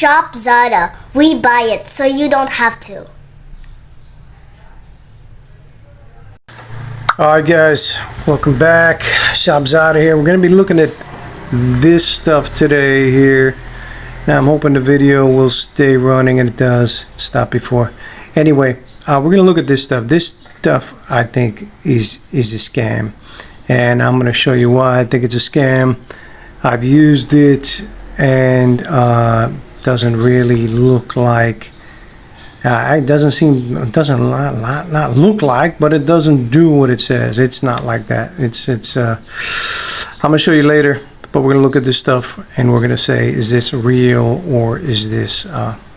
Shop Zada. We buy it so you don't have to. Alright guys, welcome back. Shop Zada here. We're going to be looking at this stuff today here. Now I'm hoping the video will stay running, and it does. It stopped before. Anyway, we're going to look at this stuff. This stuff I think is a scam, and I'm going to show you why I think it's a scam. I've used it, and doesn't really look like it doesn't not look like, but it doesn't do what it says. It's not like that. I'm gonna show you later, but we're gonna look at this stuff and we're gonna say, is this real or is this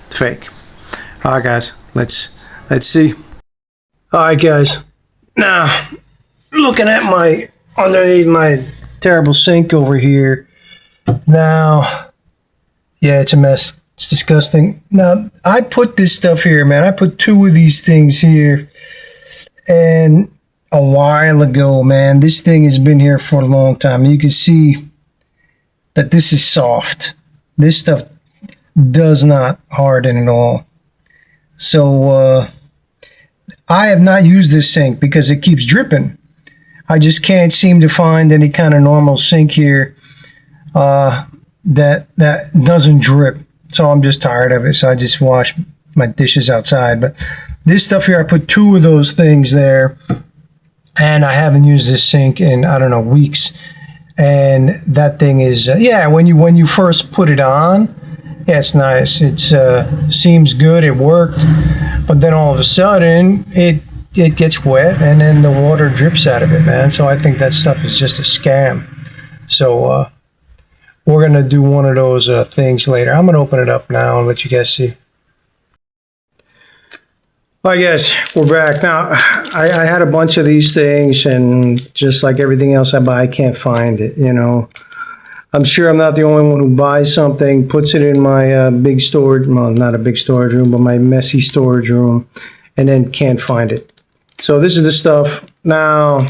fake? All right guys, let's see. All right guys, now looking at my underneath my terrible sink over here. Now, yeah, it's a mess. It's disgusting. Now, I put this stuff here, man. I put 2 of these things here. And a while ago, man, this thing has been here for a long time. You can see that this is soft. This stuff does not harden at all. So, I have not used this sink because it keeps dripping. I just can't seem to find any kind of normal sink here that doesn't drip. So I'm just tired of it, so I just wash my dishes outside. But this stuff here, I put 2 of those things there, and I haven't used this sink in, I don't know, weeks. And that thing is, yeah, when you first put it on, yeah, it's nice. It seems good, it worked, but then all of a sudden, it gets wet, and then the water drips out of it, man. So I think that stuff is just a scam. So, we're going to do one of those things later. I'm going to open it up now and let you guys see. All right, guys, we're back. Now, I had a bunch of these things, and just like everything else I buy, I can't find it, you know. I'm sure I'm not the only one who buys something, puts it in my big storage, well, not a big storage room, but my messy storage room, and then can't find it. So this is the stuff. Now,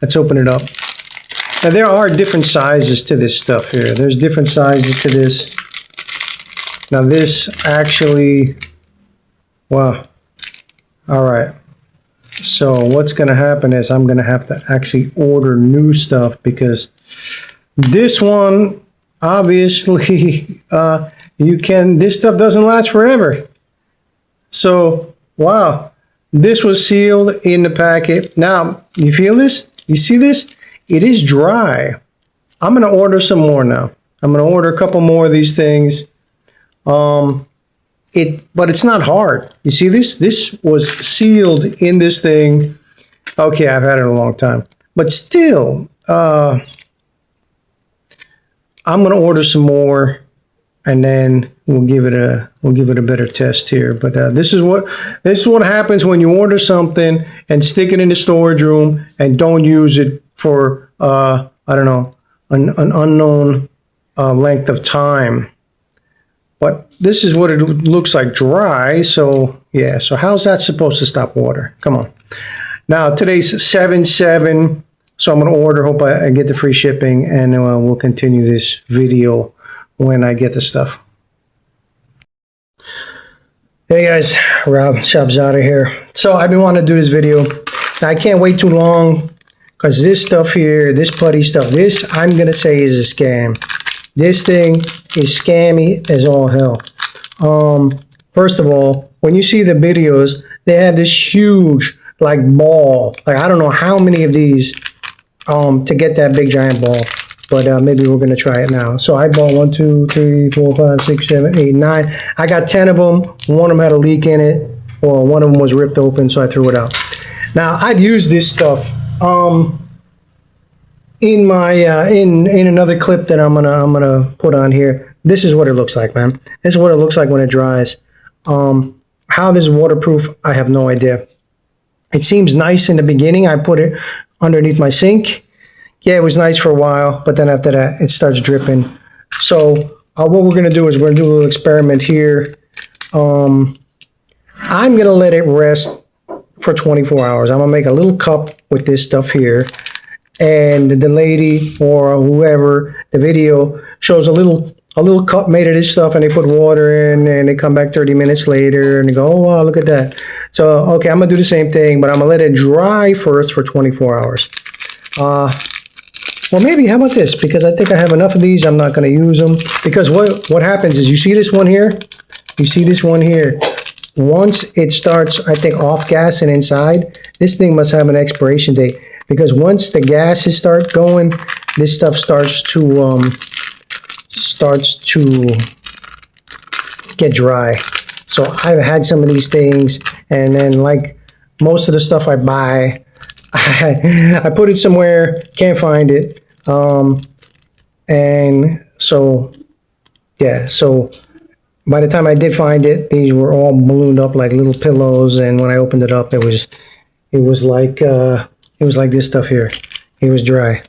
let's open it up. Now, there are different sizes to this stuff here. There's different sizes to this. Now, this actually, wow. All right. So what's going to happen is I'm going to have to actually order new stuff, because this one, obviously, this stuff doesn't last forever. So, wow. This was sealed in the packet. Now, you feel this? You see this? It is dry. I'm going to order some more now. I'm going to order a couple more of these things. But it's not hard. You see this? This was sealed in this thing. Okay, I've had it a long time. But still, I'm going to order some more, and then we'll give it a better test here. But this is what happens when you order something and stick it in the storage room and don't use it for I don't know, an unknown length of time. But this is what it looks like, dry. So yeah, so how's that supposed to stop water? Come on. Now today's 7/7, so I'm gonna order. Hope I get the free shipping, and we'll continue this video when I get the stuff. Hey guys, Rob, Shop Zada here. So I've been wanting to do this video. Now, I can't wait too long, because this stuff here, this putty stuff, this I'm going to say is a scam. This thing is scammy as all hell. First of all, when you see the videos, they have this huge, like, ball. Like, I don't know how many of these to get that big giant ball. But maybe we're going to try it now. So I bought 1, 2, 3, 4, 5, 6, 7, 8, 9. I got 10 of them. One of them had a leak in it. Well, one of them was ripped open, so I threw it out. Now, I've used this stuff in my in another clip that I'm gonna put on here. This is what it looks like, man. This is what it looks like when it dries. How this is waterproof, I have no idea. It seems nice in the beginning. I put it underneath my sink. Yeah, it was nice for a while, but then after that, it starts dripping. So what we're gonna do is we're gonna do a little experiment here. I'm gonna let it rest for 24 hours. I'm gonna make a little cup with this stuff here, and the lady or whoever, the video shows a little a little cup made of this stuff, and they put water in, and they come back 30 minutes later, and they go, oh, wow, look at that. So, okay, I'm going to do the same thing, but I'm going to let it dry first for 24 hours. Well, maybe, how about this? Because I think I have enough of these, I'm not going to use them. Because what happens is, you see this one here? You see this one here? Once it starts, I think, off-gassing inside, this thing must have an expiration date. Because once the gases start going, this stuff starts to get dry. So I've had some of these things, and then like most of the stuff I buy, I put it somewhere, can't find it. And so, yeah, so by the time I did find it, these were all ballooned up like little pillows, and when I opened it up, it was like this stuff here. It was dry.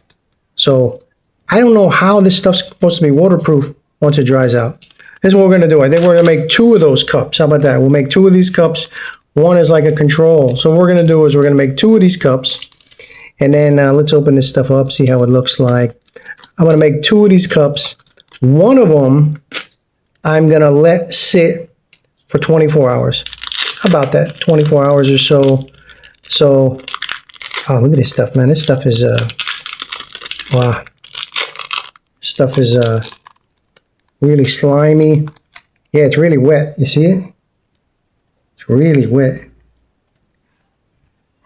So I don't know how this stuff's supposed to be waterproof once it dries out. This is what we're gonna do. I think we're gonna make 2 of those cups. How about that? We'll make 2 of these cups. One is like a control. So what we're gonna do is we're gonna make 2 of these cups, and then let's open this stuff up, see how it looks like. I'm gonna make 2 of these cups. One of them I'm gonna let sit for 24 hours. How about that? 24 hours or so. So, oh, look at this stuff, man. This stuff is wow. Stuff is really slimy. Yeah, it's really wet. You see it? It's really wet.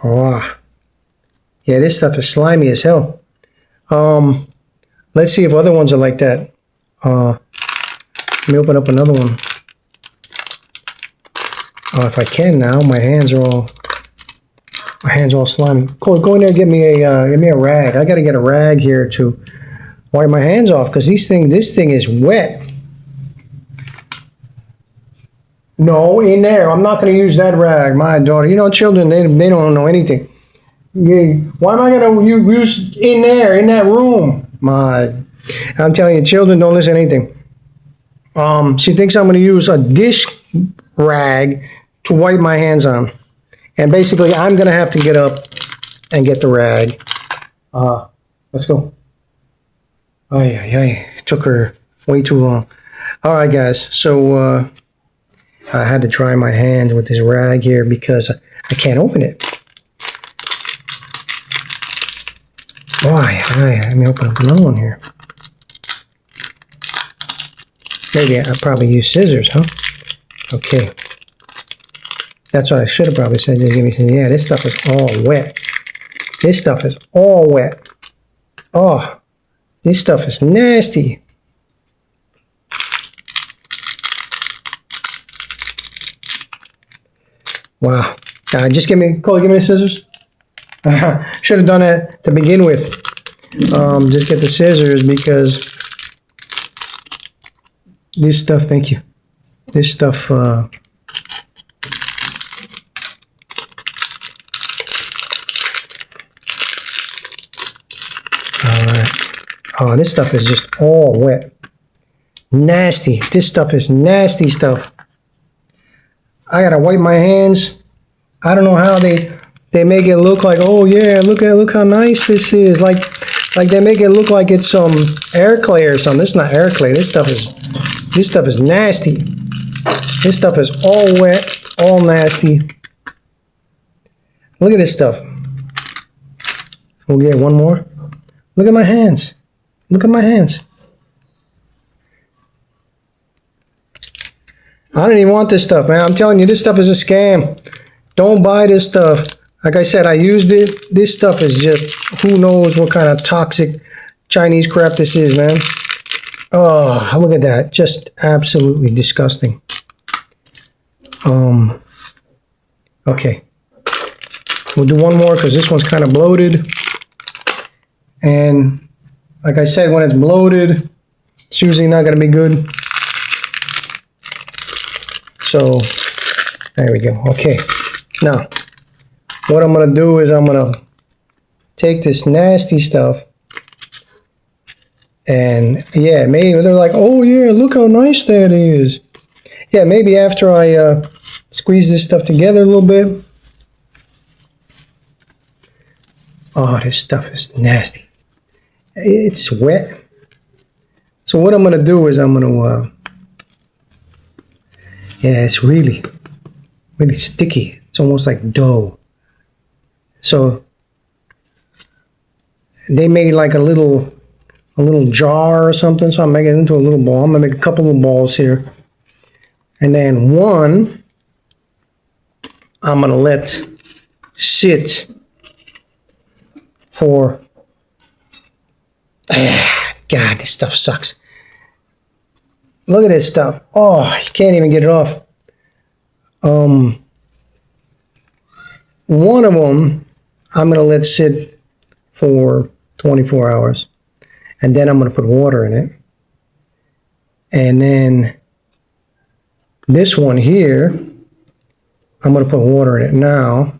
Oh, yeah, this stuff is slimy as hell. Let's see if other ones are like that. Let me open up another one. If I can now, my hands are all slimy. Cole, go in there and get me a rag. I gotta get a rag here to wipe my hands off, because this thing is wet. No, in there. I'm not going to use that rag. My daughter, you know, children, they don't know anything. Why am I going to use in there, in that room? I'm telling you, children don't listen to anything. She thinks I'm going to use a dish rag to wipe my hands on. And basically, I'm going to have to get up and get the rag. Let's go. It took her way too long. All right, guys. So I had to dry my hands with this rag here because I can't open it. Why? Let me open up another one here. Maybe I'll probably use scissors, huh? Okay. That's what I should have probably said. Just give me some. Yeah, this stuff is all wet. This stuff is all wet. Oh, this stuff is nasty. Wow. Just give me, Cole, give me the scissors. Should have done it to begin with. Just get the scissors, because this stuff, thank you. This stuff, all right. Oh, this stuff is just all wet. Nasty. This stuff is nasty stuff. I gotta wipe my hands. I don't know how they make it look like, oh yeah, look how nice this is. Like they make it look like it's some air clay or something. This is not air clay. This stuff is nasty. This stuff is all wet, all nasty. Look at this stuff. We'll get one more. Look at my hands. Look at my hands. I don't even want this stuff, man. I'm telling you, this stuff is a scam. Don't buy this stuff. Like I said, I used it. This stuff is just, who knows what kind of toxic Chinese crap this is, man. Oh, look at that. Just absolutely disgusting. Okay. We'll do one more because this one's kind of bloated. And like I said, when it's bloated, it's usually not going to be good. So, there we go. Okay. Now, what I'm going to do is I'm going to take this nasty stuff. And, yeah, maybe they're like, oh, yeah, look how nice that is. Yeah, maybe after I squeeze this stuff together a little bit. Oh, this stuff is nasty. It's wet. So what I'm gonna do is I'm gonna, yeah, it's really sticky. It's almost like dough. So they made like a little jar or something. So I'm making it into a little ball. I'm gonna make a couple of balls here, and then one I'm gonna let sit for. God, this stuff sucks. Look at this stuff. Oh, you can't even get it off. One of them I'm gonna let sit for 24 hours, and then I'm gonna put water in it. And then this one here, I'm gonna put water in it now.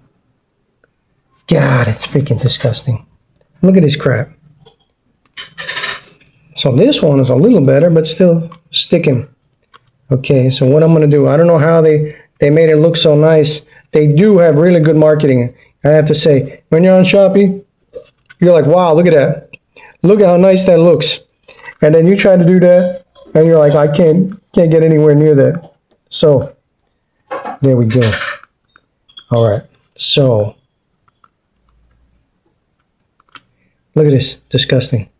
God, it's freaking disgusting. Look at this crap. So this one is a little better, but still sticking. Okay, so what I'm gonna do, I don't know how they made it look so nice. They do have really good marketing. I have to say, when you're on Shopee, you're like, wow, look at that. Look at how nice that looks. And then you try to do that, and you're like, I can't get anywhere near that. So, there we go. All right, so, look at this, disgusting.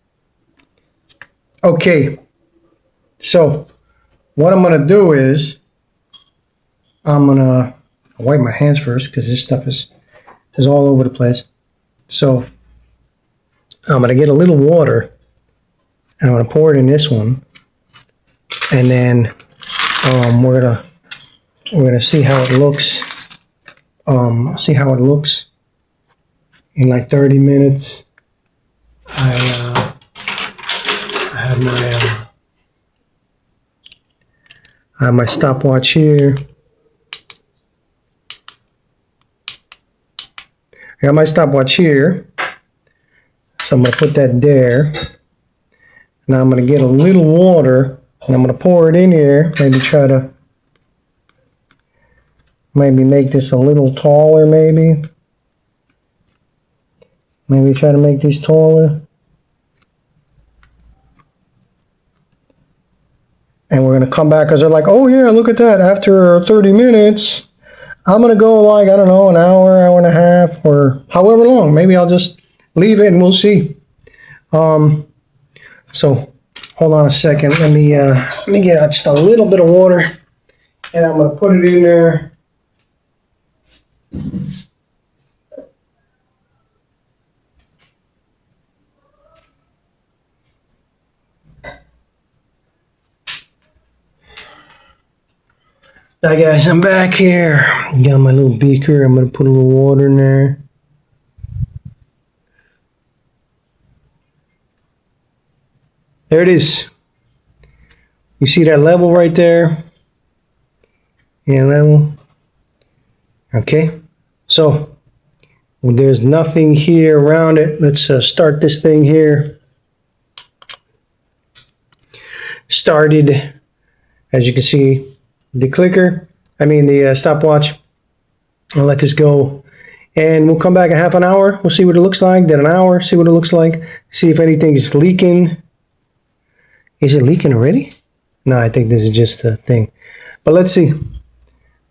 Okay, so what I'm gonna do is I'm gonna wipe my hands first because this stuff is all over the place. So I'm gonna get a little water and I'm gonna pour it in this one, and then we're gonna see how it looks. See how it looks in like 30 minutes. I have my stopwatch here. I got my stopwatch here. So I'm going to put that there. Now I'm going to get a little water and I'm going to pour it in here. Maybe try to make this a little taller maybe. Maybe try to make these taller. And we're going to come back because they're like, oh yeah, look at that. After 30 minutes, I'm going to go like, I don't know, an hour, hour and a half, or however long. Maybe I'll just leave it and we'll see. So hold on a second. Let me get just a little bit of water and I'm going to put it in there. Hi guys, I'm back here. Got my little beaker. I'm gonna put a little water in there. There it is. You see that level right there? Yeah, level. Okay. So there's nothing here around it. Let's start this thing here. Started, as you can see. The clicker, the stopwatch. I'll let this go and we'll come back in half an hour. We'll see what it looks like. Then an hour, see what it looks like. See if anything is leaking. Is it leaking already? No, I think this is just a thing. But let's see.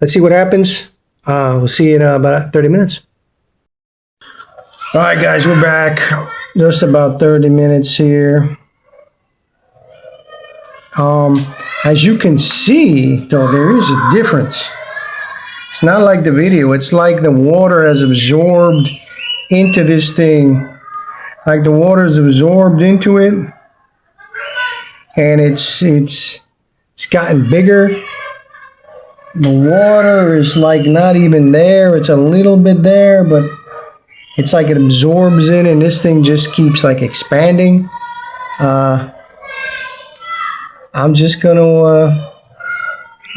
Let's see what happens. We'll see you in about 30 minutes. All right, guys, we're back. Just about 30 minutes here. As you can see, though, there is a difference. It's not like the video. It's like the water has absorbed into this thing. Like the water is absorbed into it. And it's gotten bigger. The water is like not even there. It's a little bit there, but it's like it absorbs in and this thing just keeps like expanding. I'm just gonna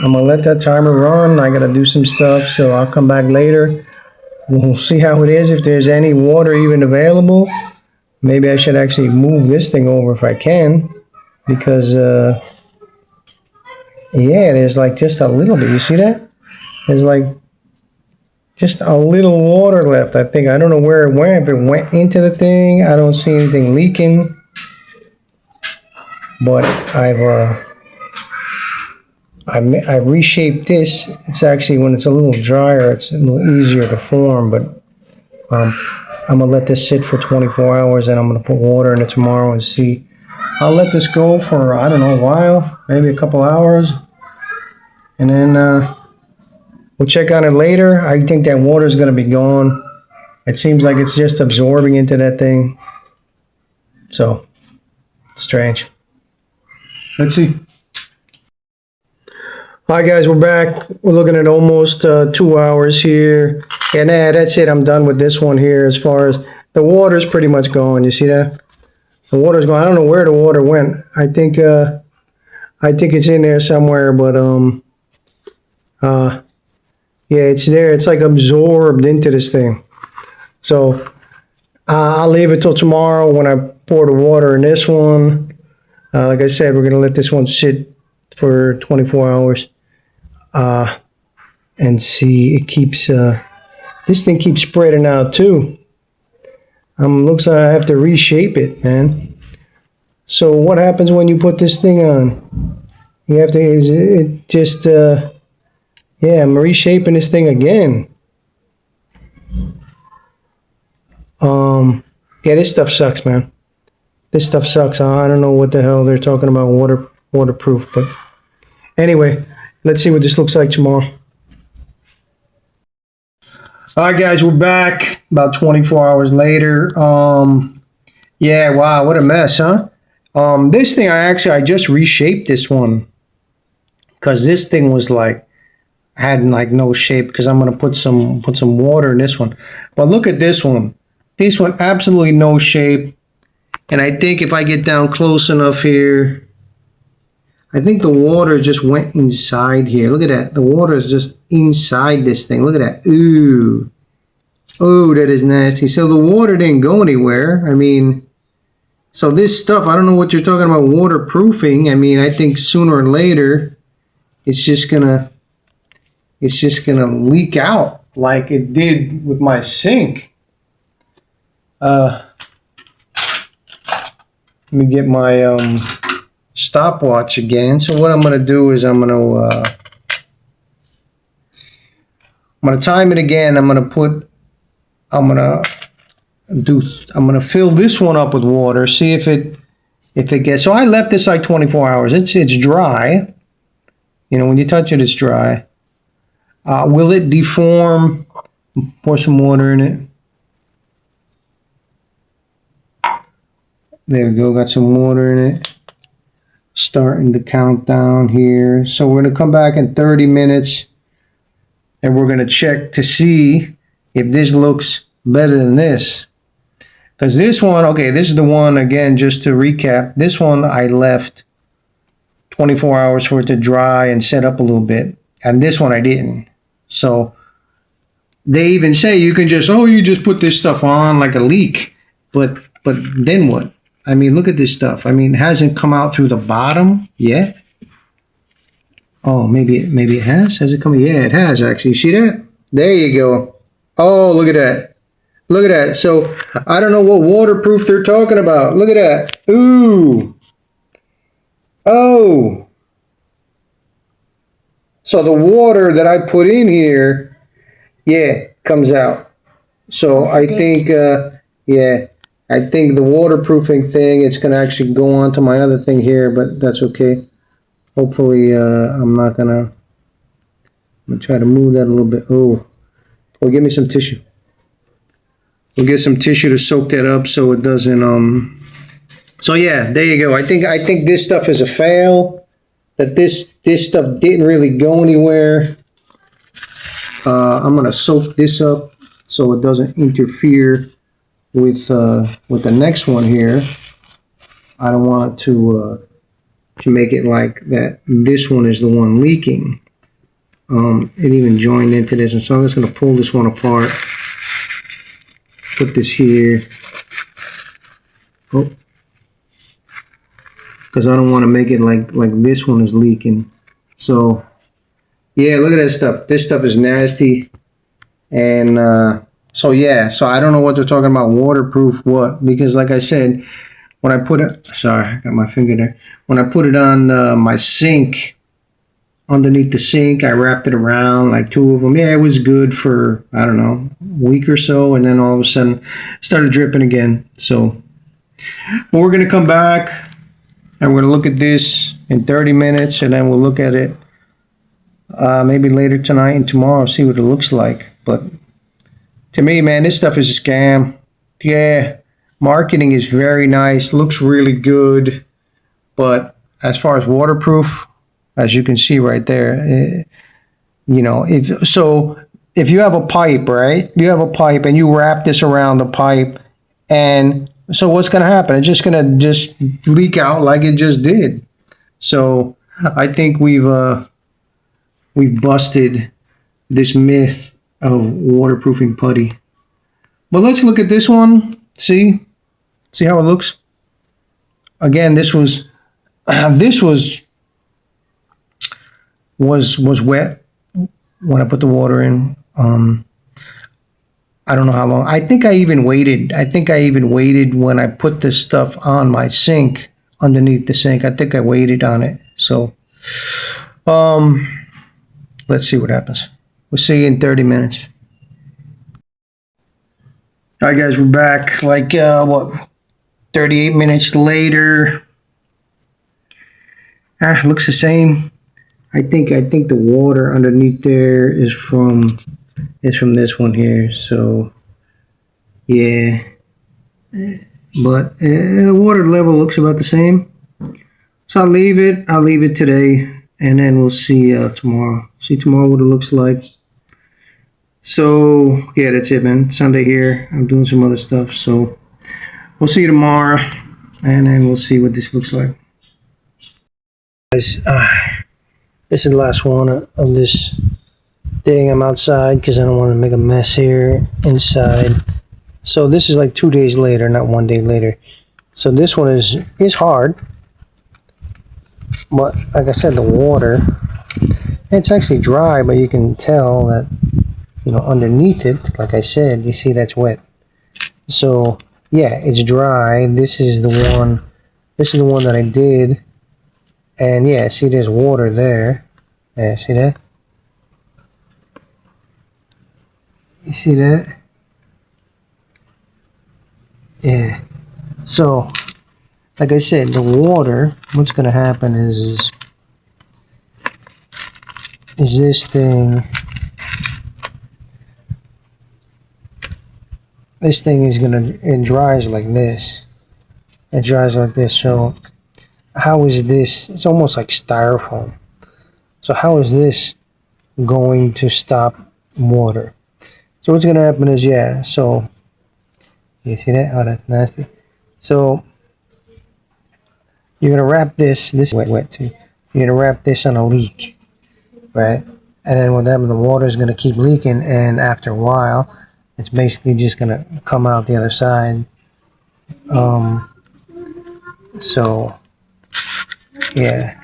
let that timer run. I gotta do some stuff, so I'll come back later. We'll see how it is, if there's any water even available. Maybe I should actually move this thing over if I can, because yeah, there's like just a little bit. You see that? There's like just a little water left, I think. I don't know where it went. If it went into the thing, I don't see anything leaking. but I reshaped this. It's actually, when it's a little drier, it's a little easier to form, but I'm gonna let this sit for 24 hours, and I'm gonna put water in it tomorrow and see. I'll let this go for, I don't know, a while, maybe a couple hours, and then we'll check on it later. I think that water is gonna be gone. It seems like it's just absorbing into that thing. So, strange. Let's see. All right, guys, we're back. We're looking at almost 2 hours here. And that's it. I'm done with this one here. As far as the water's pretty much gone. You see that? The water's gone. I don't know where the water went. I think it's in there somewhere, but yeah, it's there. It's like absorbed into this thing. So I'll leave it till tomorrow when I pour the water in this one. Like I said, we're gonna let this one sit for 24 hours. And see, it keeps this thing keeps spreading out too. Looks like I have to reshape it, man. So what happens when you put this thing on? You have to, it just yeah, I'm reshaping this thing again. Yeah, this stuff sucks, man. This stuff sucks. I don't know what the hell they're talking about waterproof, but anyway, let's see what this looks like tomorrow. All right, guys, we're back about 24 hours later. Yeah, wow, what a mess, huh? This thing, I just reshaped this one because this thing was like, had like no shape, because I'm gonna put some water in this one. But look at this one. This one, absolutely no shape. And I think if I get down close enough here, I think the water just went inside here. Look at that. The water is just inside this thing. Look at that. Ooh. Oh, that is nasty. So the water didn't go anywhere. I mean, so this stuff, I don't know what you're talking about waterproofing. I mean, I think sooner or later, it's just gonna leak out like it did with my sink. Let me get my stopwatch again. So what I'm gonna do is I'm gonna time it again. I'm gonna fill this one up with water. See if it gets. So I left this like 24 hours. It's dry. You know, when you touch it, it's dry. Will it deform? Pour some water in it. There we go. Got some water in it. Starting the countdown here. So we're going to come back in 30 minutes and we're going to check to see if this looks better than this. Because this one, okay, this is the one, again, just to recap, this one I left 24 hours for it to dry and set up a little bit. And this one I didn't. So they even say you can just, you just put this stuff on like a leak. But then what? I mean, look at this stuff. I mean, it hasn't come out through the bottom yet. Oh, maybe it has. Has it come? Yeah, it has actually. See that? There you go. Oh, look at that. Look at that. So I don't know what waterproof they're talking about. Look at that. Ooh. Oh. So the water that I put in here, yeah, comes out. So I think, yeah. I think the waterproofing thing, it's going to actually go on to my other thing here, but that's okay. Hopefully, I'm going to try to move that a little bit. Oh, give me some tissue. We'll get some tissue to soak that up so it doesn't, so yeah, there you go. I think this stuff is a fail, that this stuff didn't really go anywhere. I'm going to soak this up so it doesn't interfere with the next one here. I don't want it to make it like that this one is the one leaking. It even joined into this, and so I'm just going to pull this one apart, put this here. Oh, because I don't want to make it like this one is leaking. So yeah, look at that stuff. This stuff is nasty. And so yeah, so I don't know what they're talking about waterproof what, because like I said, when I put it, sorry, I got my finger there. When I put it on my sink, underneath the sink, I wrapped it around, like 2 of them. Yeah, it was good for, I don't know, a week or so, and then all of a sudden it started dripping again. So, but we're gonna come back and we're gonna look at this in 30 minutes, and then we'll look at it maybe later tonight and tomorrow, see what it looks like. But to me, man, this stuff is a scam. Yeah, marketing is very nice, looks really good, but as far as waterproof, as you can see right there, you know, if you have a pipe, right? You have a pipe and you wrap this around the pipe, and so what's going to happen? It's just going to just leak out like it just did. So I think we've busted this myth of waterproofing putty. But let's look at this one. See how it looks. Again, this was wet when I put the water in. I don't know how long. I think I even waited when I put this stuff on my sink, underneath the sink. I think I waited on it. So, let's see what happens. We'll see you in 30 minutes. All right, guys, we're back. Like, 38 minutes later. Looks the same. I think the water underneath there is from this one here. So, yeah. But the water level looks about the same. So I'll leave it today, and then we'll see tomorrow. See tomorrow what it looks like. So, yeah, that's it, man. Sunday here. I'm doing some other stuff. So, we'll see you tomorrow, and then we'll see what this looks like. Guys, this is the last one of this thing. I'm outside because I don't want to make a mess here inside. So, this is like 2 days later, not 1 day later. So, this one is hard. But, like I said, the water, it's actually dry, but you can tell that, you know, underneath it, like I said, you see that's wet. So yeah, it's dry. This is the one that I did, and yeah, see there's water there. Yeah, see that? You see that? Yeah. So like I said, the water, what's gonna happen is this thing. This thing is it dries like this. It dries like this. So how is this? It's almost like styrofoam. So how is this going to stop water? So what's going to happen is, yeah, so you see that? Oh, that's nasty. So you're going to wrap this is wet too. You're going to wrap this on a leak, right? And then what happens, the water is going to keep leaking, and after a while, it's basically just going to come out the other side. So, yeah.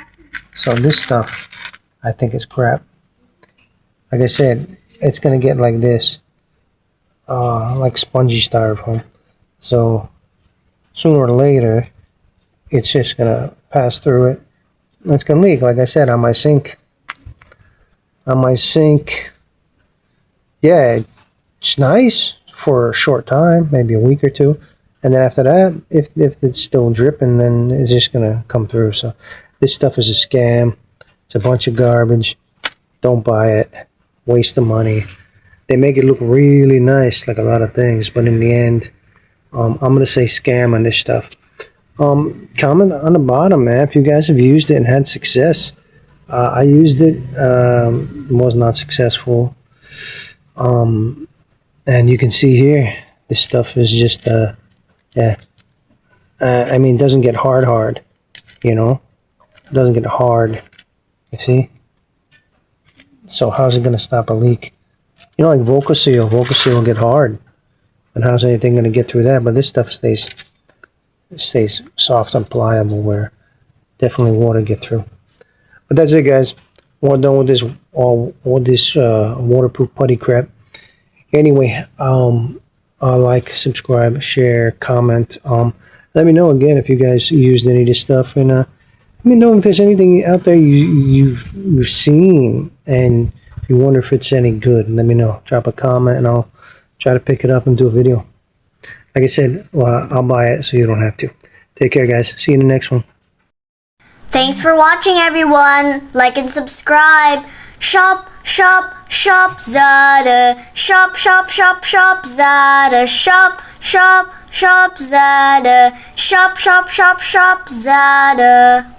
So this stuff, I think is crap. Like I said, it's going to get like this. Like spongy styrofoam. So, sooner or later, it's just going to pass through it. And it's going to leak, like I said, on my sink. Yeah, it's nice for a short time, maybe a week or two, and then after that, if it's still dripping, then it's just gonna come through. So this stuff is a scam. It's a bunch of garbage. Don't buy it. Waste the money. They make it look really nice, like a lot of things, but in the end, I'm gonna say scam on this stuff. Comment on the bottom, man, if you guys have used it and had success. I used it, was not successful. And you can see here, this stuff is just, yeah. I mean, it doesn't get hard, you know? It doesn't get hard, you see? So how's it going to stop a leak? You know, like Volcasil will get hard. And how's anything going to get through that? But this stuff stays soft and pliable, where definitely water get through. But that's it, guys. We're done with this, waterproof putty crap. Anyway, like, subscribe, share, comment. let me know again if you guys used any of this stuff, and let me know if there's anything out there you've seen and you wonder if it's any good. Let me know. Drop a comment and I'll try to pick it up and do a video. Like I said, well, I'll buy it so you don't have to. Take care, guys. See you in the next one. Thanks for watching, everyone. Like and subscribe. Shop, shop, shop, Zada. Shop, shop, shop, shop, Zada. Shop, shop, shop, Zada. Shop, shop, shop, shop, Zada.